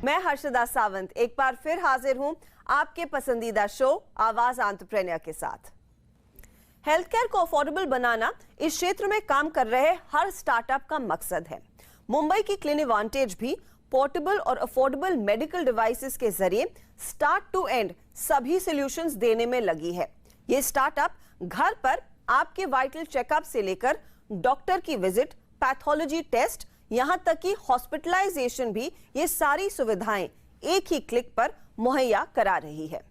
मैं हर्षदा सावंत एक बार फिर हाजिर हूं आपके पसंदीदा शो आवाज एंटरप्रेन्योर के साथ। हेल्थ केयर को अफोर्डेबल बनाना इस क्षेत्र में काम कर रहे हर स्टार्टअप का मकसद है। मुंबई की क्लिनिवांटेज भी पोर्टेबल और अफोर्डेबल मेडिकल डिवाइसेस के जरिए स्टार्ट टू एंड सभी सॉल्यूशंस देने में लगी है। ये स्टार्टअप घर पर आपके वाइटल चेकअप से लेकर डॉक्टर की विजिट, पैथोलॉजी टेस्ट, यहां तक कि हॉस्पिटलाइजेशन भी ये सारी सुविधाएं एक ही क्लिक पर मुहैया करा रही है।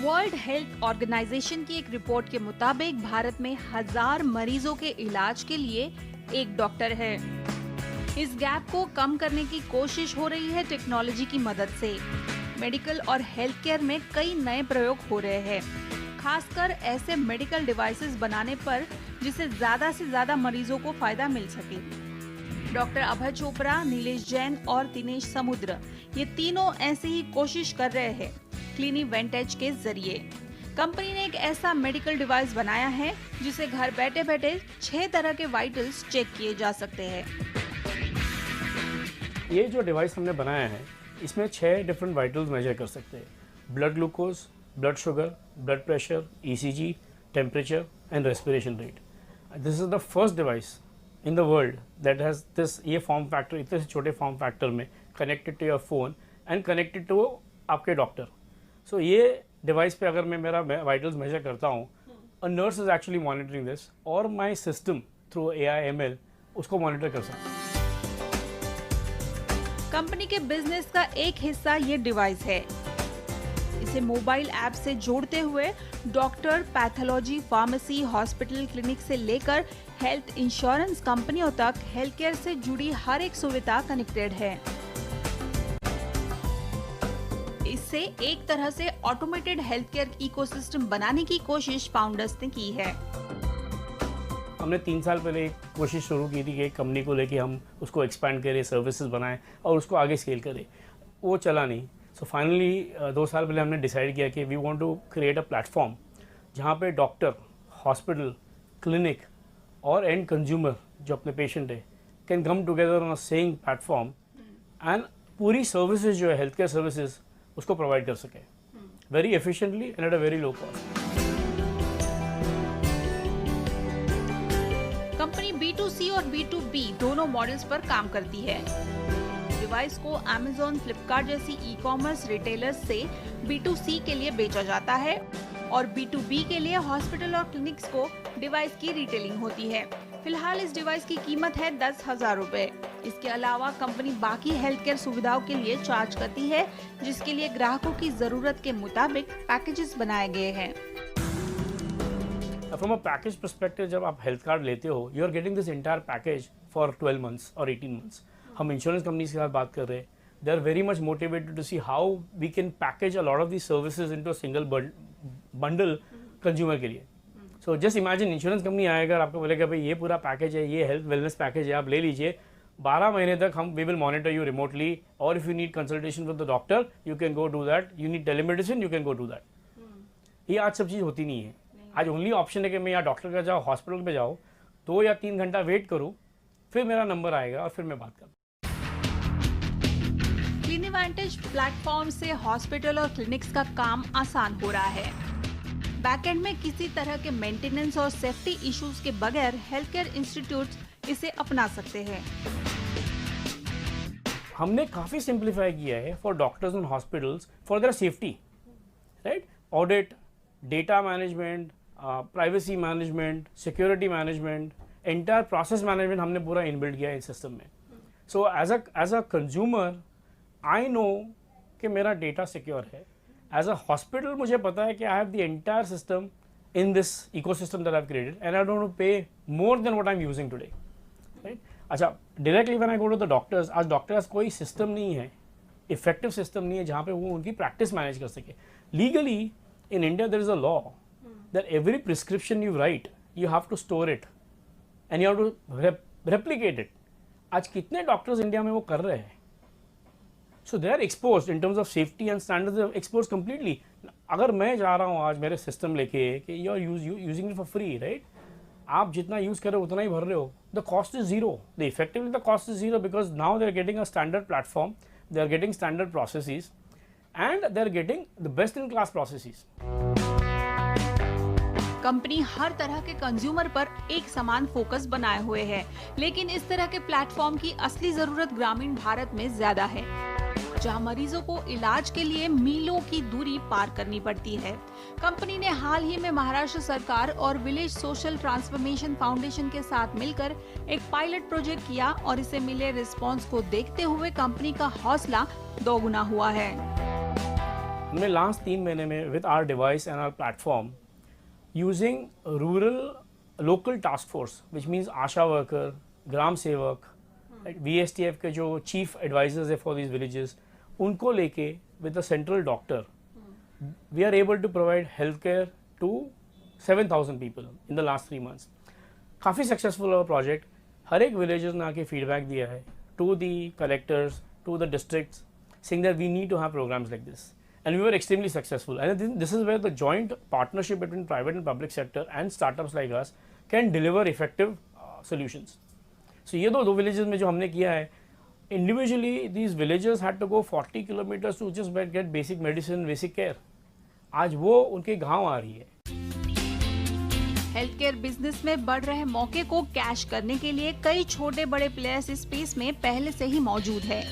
वर्ल्ड हेल्थ ऑर्गेनाइजेशन की एक रिपोर्ट के मुताबिक भारत में 1000 मरीजों के इलाज के लिए एक डॉक्टर है। इस गैप को कम करने की कोशिश हो रही है टेक्नोलॉजी की मदद से। मेडिकल और हेल्थ केयर में कई नए प्रयोग हो रहे हैं, खासकर ऐसे मेडिकल डिवाइसेस बनाने पर जिससे ज्यादा से ज्यादा मरीजों को फायदा मिल सके। डॉक्टर अभय चोपड़ा, नीलेश जैन और दिनेश समुद्र ये तीनों ऐसी ही कोशिश कर रहे हैं क्लिनिवांटेज के जरिए। कंपनी ने एक ऐसा मेडिकल डिवाइस बनाया है जिसे घर बैठे बैठे 6 तरह के वाइटल्स चेक किए जा सकते हैं। ये जो डिवाइस हमने बनाया है इसमें 6 डिफरेंट वाइटल्स मेजर कर सकते हैं। Blood glucose, blood sugar, blood pressure, ECG, temperature and respiration rate. This is the first device in the world that has this, ये फॉर्म फैक्टर, इतने से छोटे फॉर्म फैक्टर में connected to your phone and connected to आपके doctor. So ये device पे अगर मैं मेरा वाइटल्स मेजर करता हूँ, a nurse is actually monitoring this और माई सिस्टम थ्रू AI/ML उसको मॉनिटर कर सकता है। कंपनी के बिजनेस का एक हिस्सा ये डिवाइस है। इसे मोबाइल ऐप से जोड़ते हुए doctor, pathology, pharmacy, hospital, clinic से लेकर हेल्थ इंश्योरेंस कंपनियों तक हेल्थ केयर से जुड़ी हर एक सुविधा कनेक्टेड है। इससे एक तरह से ऑटोमेटेड हेल्थ केयर इकोसिस्टम बनाने की कोशिश फाउंडर्स ने की है। हमने 3 साल पहले एक कोशिश शुरू की थी कि एक कंपनी को लेके हम उसको एक्सपैंड करें, सर्विसेज बनाएं और उसको आगे स्केल करें। वो चला नहीं। सो फाइनली 2 साल पहले हमने डिसाइड किया कि we want to create a platform जहाँ पे डॉक्टर, हॉस्पिटल, क्लिनिक और एंड कंज्यूमर जो अपने पेशेंट है can come together on a same platform and पूरी सर्विसेज जो है हेल्थ केयर सर्विसेज उसको प्रोवाइड कर सके very efficiently and at a very low cost. Company B2C और B2B दोनों मॉडल्स पर काम करती है। डिवाइस को Amazon, फ्लिपकार्ट जैसी ई-कॉमर्स रिटेलर्स से B2C के लिए बेचा जाता है और B2B के लिए हॉस्पिटल और क्लिनिक्स को डिवाइस की रिटेलिंग होती है। फिलहाल इस डिवाइस की कीमत है 10,000 रुपए। इसके अलावा कंपनी बाकी हेल्थ केयर सुविधाओं के लिए चार्ज करती है, जिसके लिए ग्राहकों की जरूरत के मुताबिक पैकेजेस बनाए गए हैं। फ्रॉम अ पैकेज परस्पेक्टिव, जब आप हेल्थ कार्ड लेते हो, you are getting this entire package for 12 months और 18 मंथ्स। हम इंश्योरेंस कंपनी के साथ बात कर रहे हैं, they are very much motivated to see how we can package a lot of these services into a single bundle consumer के लिए। So just imagine, insurance company आएगा, आपको बोलेगा भाई ये पूरा पैकेज है, ये हेल्थ वेलनेस पैकेज है, आप ले लीजिए। 12 महीने तक हम we will monitor you remotely, और if you need consultation with the doctor you can go do that, you need telemedicine you can go do that. ये आज सब चीज़ होती नहीं है। आज ओनली ऑप्शन है कि मैं या डॉक्टर का जाओ, हॉस्पिटल पे जाओ, 2 या 3 घंटा वेट करूं, फिर मेरा नंबर आएगा और फिर मैं बात करूँ। क्लिनिवांटेज प्लेटफॉर्म से हॉस्पिटल और क्लिनिक्स का काम आसान हो रहा है। बैकएंड में किसी तरह के मेंटेनेंस और सेफ्टी इश्यूज के बगैर हेल्थ केयर इंस्टीट्यूट इसे अपना सकते हैं। हमने काफ़ी सिंप्लीफाई किया है for doctors and hospitals for their safety, right? Audit, data management, privacy management, security management, entire process management हमने पूरा इनबिल्ड किया है इस सिस्टम में। So as a consumer I know कि मेरा डेटा सिक्योर है। एज अ हॉस्पिटल मुझे पता है कि I have the entire system in this ecosystem that I have created and I don't pay more than what I am using today, right? अच्छा, directly when I go to the doctors, आज doctors कोई system नहीं है, effective system नहीं है जहाँ पे वो उनकी प्रैक्टिस मैनेज कर सके। Legally in India there is a law that every prescription you write you have to store it and you have to replicate it. आज कितने डॉक्टर्स इंडिया में वो कर रहे हैं? So they are exposed in terms of safety and standards, they are exposed completely. अगर मैं जा रहा हूँ आज मेरे सिस्टम लेके कि you are using it for free, right, आप जितना यूज़ कर रहे हो उतना ही भर रहे हो, the cost is zero, the effectively the cost is zero, because now they are getting a standard platform, they are getting standard processes and they are getting the best in class processes. Company हर तरह के consumer पर एक समान focus बनाए हुए है, लेकिन इस तरह के प्लेटफॉर्म की असली जरूरत ग्रामीण भारत में ज्यादा है, जहां मरीजों को इलाज के लिए मीलों की दूरी पार करनी पड़ती है। कंपनी ने हाल ही में महाराष्ट्र सरकार और विलेज सोशल ट्रांसफॉर्मेशन फाउंडेशन के साथ मिलकर एक पायलट प्रोजेक्ट किया और इसे मिले रिस्पांस को देखते हुए कंपनी का हौसला दोगुना हुआ है। हमने लास्ट 3 महीने में with our device and our platform using rural local task force which means ASHA worker, gram sevak, VSTF के जो चीफ एडवाइजर्स है फॉर दीज विलेजेस, उनको लेके with the central doctor we are able to provide health care to 7,000 people in the last 3 months। काफ़ी successful हुआ project. हर एक villages ने आके फीडबैक दिया है to the collectors, to the districts, saying that we need to have programs like this, and we were extremely successful, and I think this is where the joint partnership between private and public sector and startups like us can deliver effective solutions। So ये दो villages में जो हमने किया है, individually these villagers had to go 40 kilometers to just get basic medicine, basic care। आज वो उनके गांव आ रही है। हेल्थ केयर बिजनेस में बढ़ रहे मौके को कैश करने के लिए कई छोटे बड़े प्लेयर्स इस स्पेस में पहले से ही मौजूद है,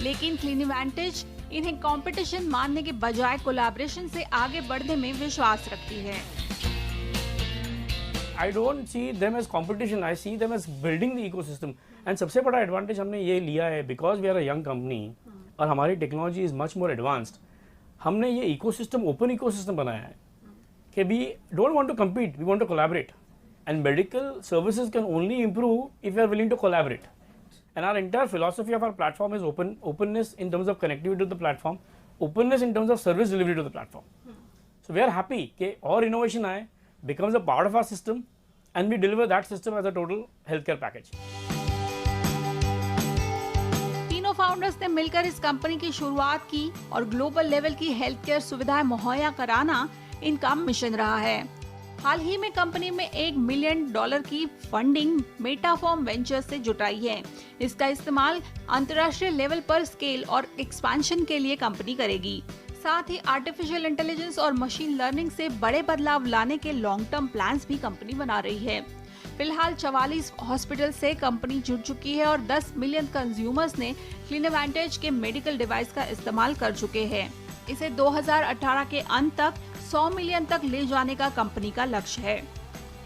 लेकिन क्लिनिवेंटेज इन्हें कंपटीशन मानने के बजाय कोलैबोरेशन से आगे बढ़ने में विश्वास रखती है। I don't see them as competition, I see them as building the ecosystem। and सबसे बड़ा एडवांटेज हमने ये लिया है because we are a young company और हमारी technology is much more advanced. हमने ये इकोसिस्टम ओपन इकोसिस्टम बनाया है कि we don't want to compete, we want to collaborate, and medical services can only improve if we are willing to collaborate। and our entire philosophy of our platform is openness in terms of connectivity to the platform, openness in terms of service delivery to the platform। so we are happy कि और innovation आए, becomes a part of our system, and we deliver that system as a total healthcare package। तीनों founders ने मिलकर इस company की शुरुआत की और ग्लोबल लेवल की हेल्थ केयर सुविधाएं मुहैया कराना इनका मिशन रहा है। हाल ही में कंपनी में $1 मिलियन की फंडिंग मेटाफॉर्म वेंचर्स से जुटाई है। इसका इस्तेमाल अंतर्राष्ट्रीय लेवल पर स्केल और एक्सपेंशन के लिए कंपनी करेगी। साथ ही आर्टिफिशियल इंटेलिजेंस और मशीन लर्निंग से बड़े बदलाव लाने के लॉन्ग टर्म प्लान्स भी कंपनी बना रही है। फिलहाल 44 हॉस्पिटल से कंपनी जुड़ चुकी है और 10 मिलियन कंज्यूमर्स ने क्लिनिवेंटेज के मेडिकल डिवाइस का इस्तेमाल कर चुके हैं। इसे 2018 के अंत तक 100 मिलियन तक ले जाने का कंपनी का लक्ष्य है।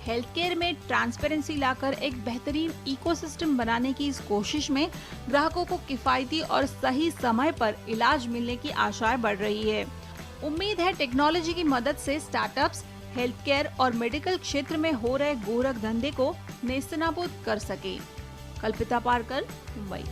हेल्थ केयर में ट्रांसपेरेंसी लाकर एक बेहतरीन इकोसिस्टम बनाने की इस कोशिश में ग्राहकों को किफायती और सही समय पर इलाज मिलने की आशाएं बढ़ रही है। उम्मीद है टेक्नोलॉजी की मदद से स्टार्टअप्स हेल्थ केयर और मेडिकल क्षेत्र में हो रहे गोरख धंधे को नेस्तनाबूद कर सके। कल्पिता पारकर, मुंबई।